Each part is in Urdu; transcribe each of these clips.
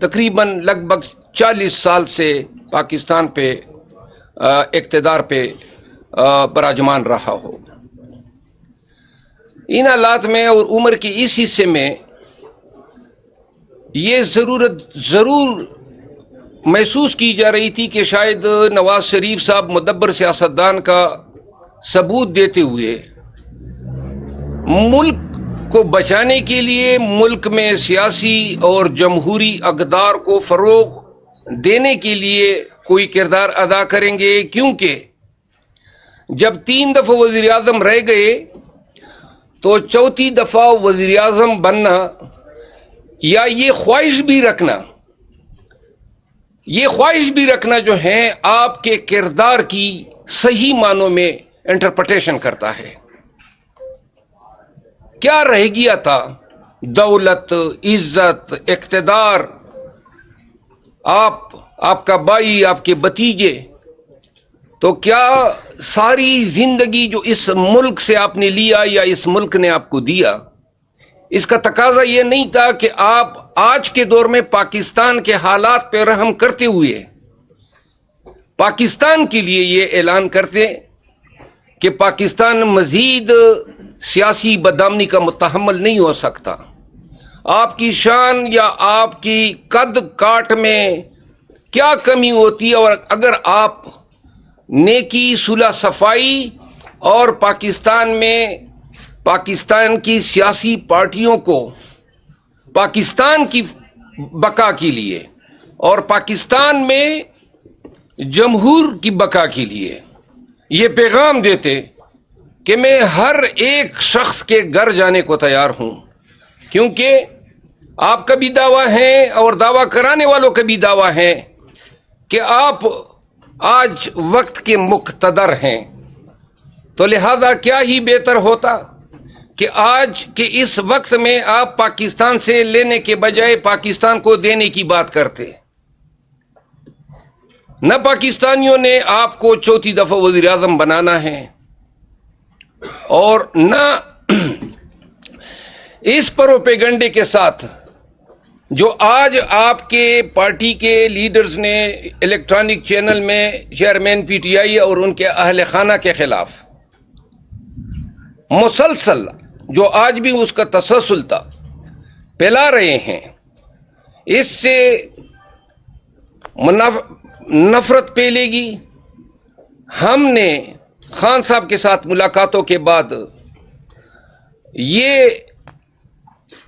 تقریباً لگ بھگ 40 سال سے پاکستان پہ اقتدار پہ براجمان رہا ہو. ان حالات میں اور عمر کے اس حصے میں یہ ضرور محسوس کی جا رہی تھی کہ شاید نواز شریف صاحب مدبر سیاستدان کا ثبوت دیتے ہوئے ملک کو بچانے کے لیے ملک میں سیاسی اور جمہوری اقدار کو فروغ دینے کے لیے کوئی کردار ادا کریں گے، کیونکہ جب 3 دفعہ وزیر اعظم رہ گئے تو چوتھی دفعہ وزیر اعظم بننا یا یہ خواہش بھی رکھنا جو ہے آپ کے کردار کی صحیح معنوں میں انٹرپریٹیشن کرتا ہے. کیا رہ گیا تھا؟ دولت، عزت، اقتدار، آپ کا بھائی، آپ کے بھتیجے. تو کیا ساری زندگی جو اس ملک سے آپ نے لیا یا اس ملک نے آپ کو دیا، اس کا تقاضا یہ نہیں تھا کہ آپ آج کے دور میں پاکستان کے حالات پہ رحم کرتے ہوئے پاکستان کے لیے یہ اعلان کرتے کہ پاکستان مزید سیاسی بدامنی کا متحمل نہیں ہو سکتا. آپ کی شان یا آپ کی قد کاٹ میں کیا کمی ہوتی ہے، اور اگر آپ نیکی، صلح، صفائی اور پاکستان کی سیاسی پارٹیوں کو پاکستان کی بقا کے لیے اور پاکستان میں جمہور کی بقا کے لیے یہ پیغام دیتے کہ میں ہر ایک شخص کے گھر جانے کو تیار ہوں، کیونکہ آپ کا بھی دعویٰ ہے اور دعویٰ کرانے والوں کا بھی دعویٰ ہے کہ آپ آج وقت کے مقتدر ہیں. تو لہذا کیا ہی بہتر ہوتا کہ آج کے اس وقت میں آپ پاکستان سے لینے کے بجائے پاکستان کو دینے کی بات کرتے. نہ پاکستانیوں نے آپ کو چوتھی دفعہ وزیر اعظم بنانا ہے، اور نہ اس پروپیگنڈے کے ساتھ جو آج آپ کے پارٹی کے لیڈرز نے الیکٹرانک چینل میں چیئرمین پی ٹی آئی اور ان کے اہل خانہ کے خلاف مسلسل جو آج بھی اس کا تسلسل تھا پھیلا رہے ہیں، اس سے نفرت پھیلے گی. ہم نے خان صاحب کے ساتھ ملاقاتوں کے بعد یہ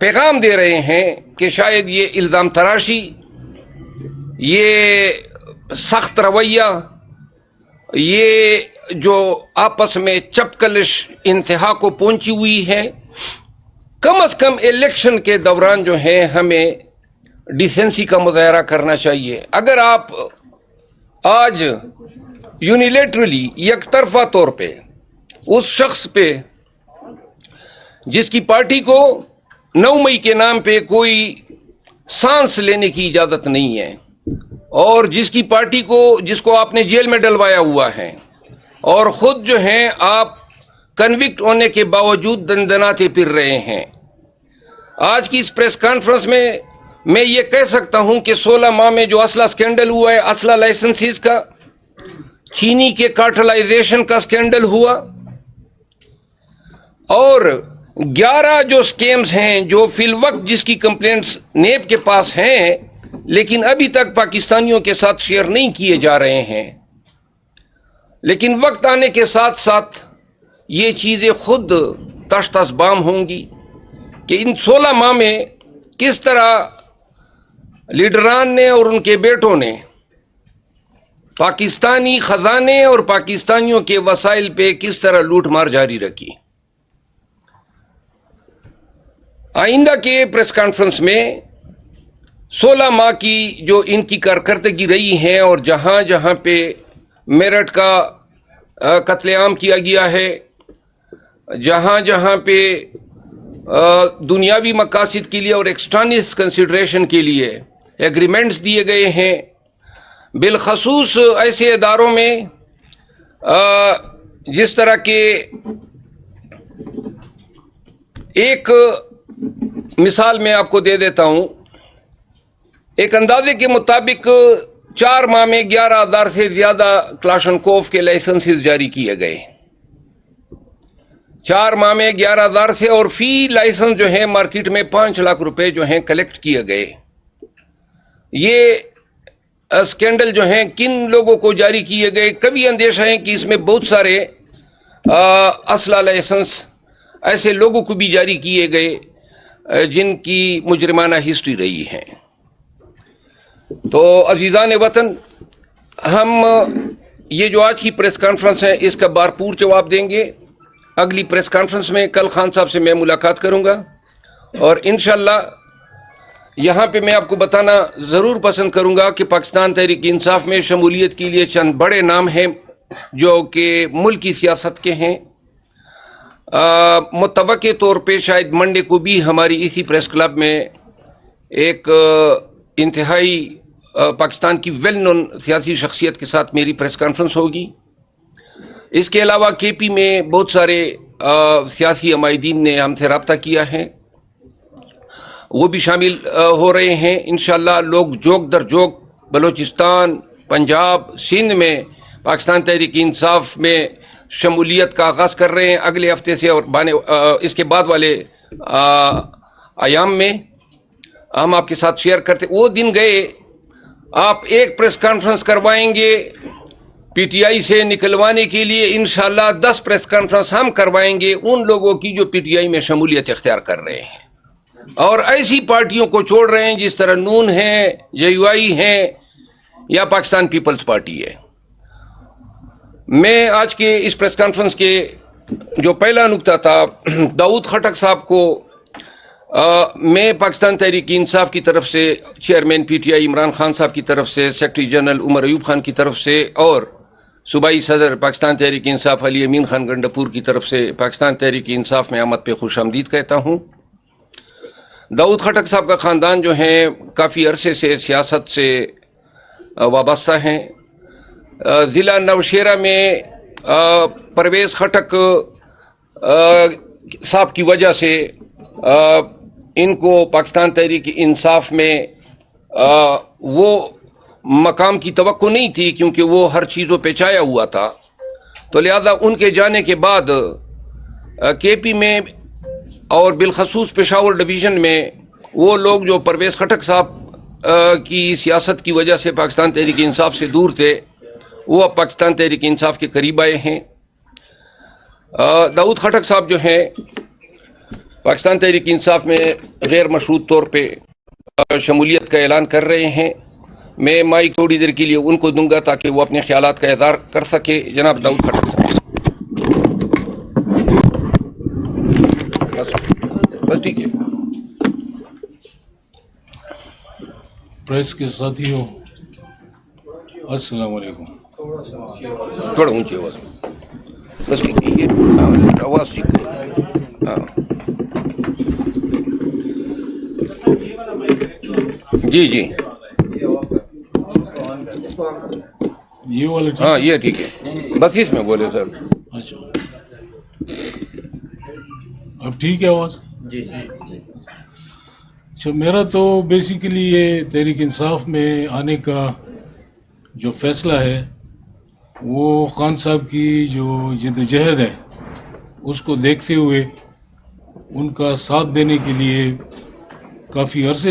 پیغام دے رہے ہیں کہ شاید یہ الزام تراشی، یہ سخت رویہ، یہ جو آپس میں چپکلش انتہا کو پہنچی ہوئی ہے، کم از کم الیکشن کے دوران جو ہے ہمیں ڈیسنسی کا مظاہرہ کرنا چاہیے. اگر آپ آج یونیلیٹرلی یک طرفہ طور پہ اس شخص پہ جس کی پارٹی کو 9 مئی کے نام پہ کوئی سانس لینے کی اجازت نہیں ہے، اور جس کو آپ نے جیل میں ڈلوایا ہوا ہے، اور خود جو ہیں آپ کنوکٹ ہونے کے باوجود دندناتے پھر رہے ہیں. آج کی اس پریس کانفرنس میں یہ کہہ سکتا ہوں کہ 16 ماہ میں جو اسلحہ سکینڈل ہوا ہے، اسلحہ لائسنسز کا، چینی کے کارٹلائزیشن کا سکینڈل ہوا، اور 11 جو سکیمز ہیں جو فی الوقت جس کی کمپلینٹس نیب کے پاس ہیں لیکن ابھی تک پاکستانیوں کے ساتھ شیئر نہیں کیے جا رہے ہیں. لیکن وقت آنے کے ساتھ ساتھ یہ چیزیں خود تشت بام ہوں گی کہ ان 16 ماہ میں کس طرح لیڈران نے اور ان کے بیٹوں نے پاکستانی خزانے اور پاکستانیوں کے وسائل پہ کس طرح لوٹ مار جاری رکھی. آئندہ کے پریس کانفرنس میں 16 ماہ کی جو ان کی کارکردگی رہی ہے اور جہاں جہاں پہ میرٹھ کا قتل عام کیا گیا ہے، جہاں جہاں پہ دنیاوی مقاصد کے لیے اور ایکسٹرنل کنسیڈریشن کے لیے ایگریمنٹس دیے گئے ہیں، بالخصوص ایسے اداروں میں جس طرح کے ایک مثال میں آپ کو دے دیتا ہوں. ایک اندازے کے مطابق 4 ماہ میں 11,000 سے زیادہ کلاشنکوف کے لائسنسز جاری کیے گئے. 4 ماہ میں 11,000 سے، اور فی لائسنس جو ہے مارکیٹ میں 5 لاکھ روپے جو ہیں کلیکٹ کیے گئے. یہ اسکینڈل جو ہیں کن لوگوں کو جاری کیے گئے؟ کبھی اندیشہ ہے کہ اس میں بہت سارے اسلحہ لائسنس ایسے لوگوں کو بھی جاری کیے گئے جن کی مجرمانہ ہسٹری رہی ہے. تو عزیزان وطن، ہم یہ جو آج کی پریس کانفرنس ہے اس کا بھرپور جواب دیں گے. اگلی پریس کانفرنس میں کل خان صاحب سے میں ملاقات کروں گا، اور انشاءاللہ یہاں پہ میں آپ کو بتانا ضرور پسند کروں گا کہ پاکستان تحریک انصاف میں شمولیت کے لیے چند بڑے نام ہیں جو کہ ملک کی سیاست کے ہیں. متوقع طور پہ شاید منڈے کو بھی ہماری اسی پریس کلب میں ایک انتہائی پاکستان کی ویل نون سیاسی شخصیت کے ساتھ میری پریس کانفرنس ہوگی. اس کے علاوہ کے پی میں بہت سارے سیاسی عمائدین نے ہم سے رابطہ کیا ہے، وہ بھی شامل ہو رہے ہیں. انشاءاللہ لوگ جوک در جوک بلوچستان، پنجاب، سندھ میں پاکستان تحریک انصاف میں شمولیت کا آغاز کر رہے ہیں. اگلے ہفتے سے اور اس کے بعد والے ایام میں ہم آپ کے ساتھ شیئر کرتے. وہ دن گئے، آپ ایک پریس کانفرنس کروائیں گے پی ٹی آئی سے نکلوانے کے لیے، انشاءاللہ 10 پریس کانفرنس ہم کروائیں گے ان لوگوں کی جو پی ٹی آئی میں شمولیت اختیار کر رہے ہیں اور ایسی پارٹیوں کو چھوڑ رہے ہیں جس طرح نون ہے، جے یو آئی ہے یا پاکستان پیپلز پارٹی ہے. میں آج کے اس پریس کانفرنس کے جو پہلا نکتہ تھا، داؤد خٹک صاحب کو میں پاکستان تحریک انصاف کی طرف سے، chairman P T I Imran Khan صاحب کی طرف سے، سیکرٹری جنرل عمر ایوب خان کی طرف سے، اور صوبائی صدر پاکستان تحریک انصاف علی امین خان گنڈپور کی طرف سے پاکستان تحریک انصاف میں آمد پہ خوش آمدید کہتا ہوں. داؤد خٹک صاحب کا خاندان جو ہے کافی عرصے سے سیاست سے وابستہ ہیں. ضلع نوشیرہ میں پرویز خٹک صاحب کی وجہ سے ان کو پاکستان تحریک انصاف میں وہ مقام کی توقع نہیں تھی، کیونکہ وہ ہر چیزوں پہ چایا ہوا تھا. تو لہذا ان کے جانے کے بعد کے پی میں اور بالخصوص پشاور ڈویژن میں وہ لوگ جو پرویز خٹک صاحب کی سیاست کی وجہ سے پاکستان تحریک انصاف سے دور تھے، وہ اب پاکستان تحریک انصاف کے قریب آئے ہیں. داؤد خٹک صاحب جو ہیں پاکستان تحریک انصاف میں غیر مشروط طور پہ شمولیت کا اعلان کر رہے ہیں. میں مائک تھوڑی دیر کے لیے ان کو دوں گا تاکہ وہ اپنے خیالات کا اظہار کر سکے. جناب داؤد خٹک صاحب. بس ٹھیک ہے. پریس کے ساتھیوں، السلام علیکم. تھوڑا اونچی آواز. بس ٹھیک ہے، آواز ٹھیک ہے. ہاں جی جی، یہ والا ٹھیک؟ ہاں یہ ٹھیک ہے، بس اس میں بولے سر. اچھا، اب ٹھیک ہے آواز؟ جی. اچھا، میرا تو بیسیکلی یہ تحریک انصاف میں آنے کا جو فیصلہ ہے وہ خان صاحب کی جو جد و جہد ہے اس کو دیکھتے ہوئے ان کا ساتھ دینے کے لیے کافی عرصے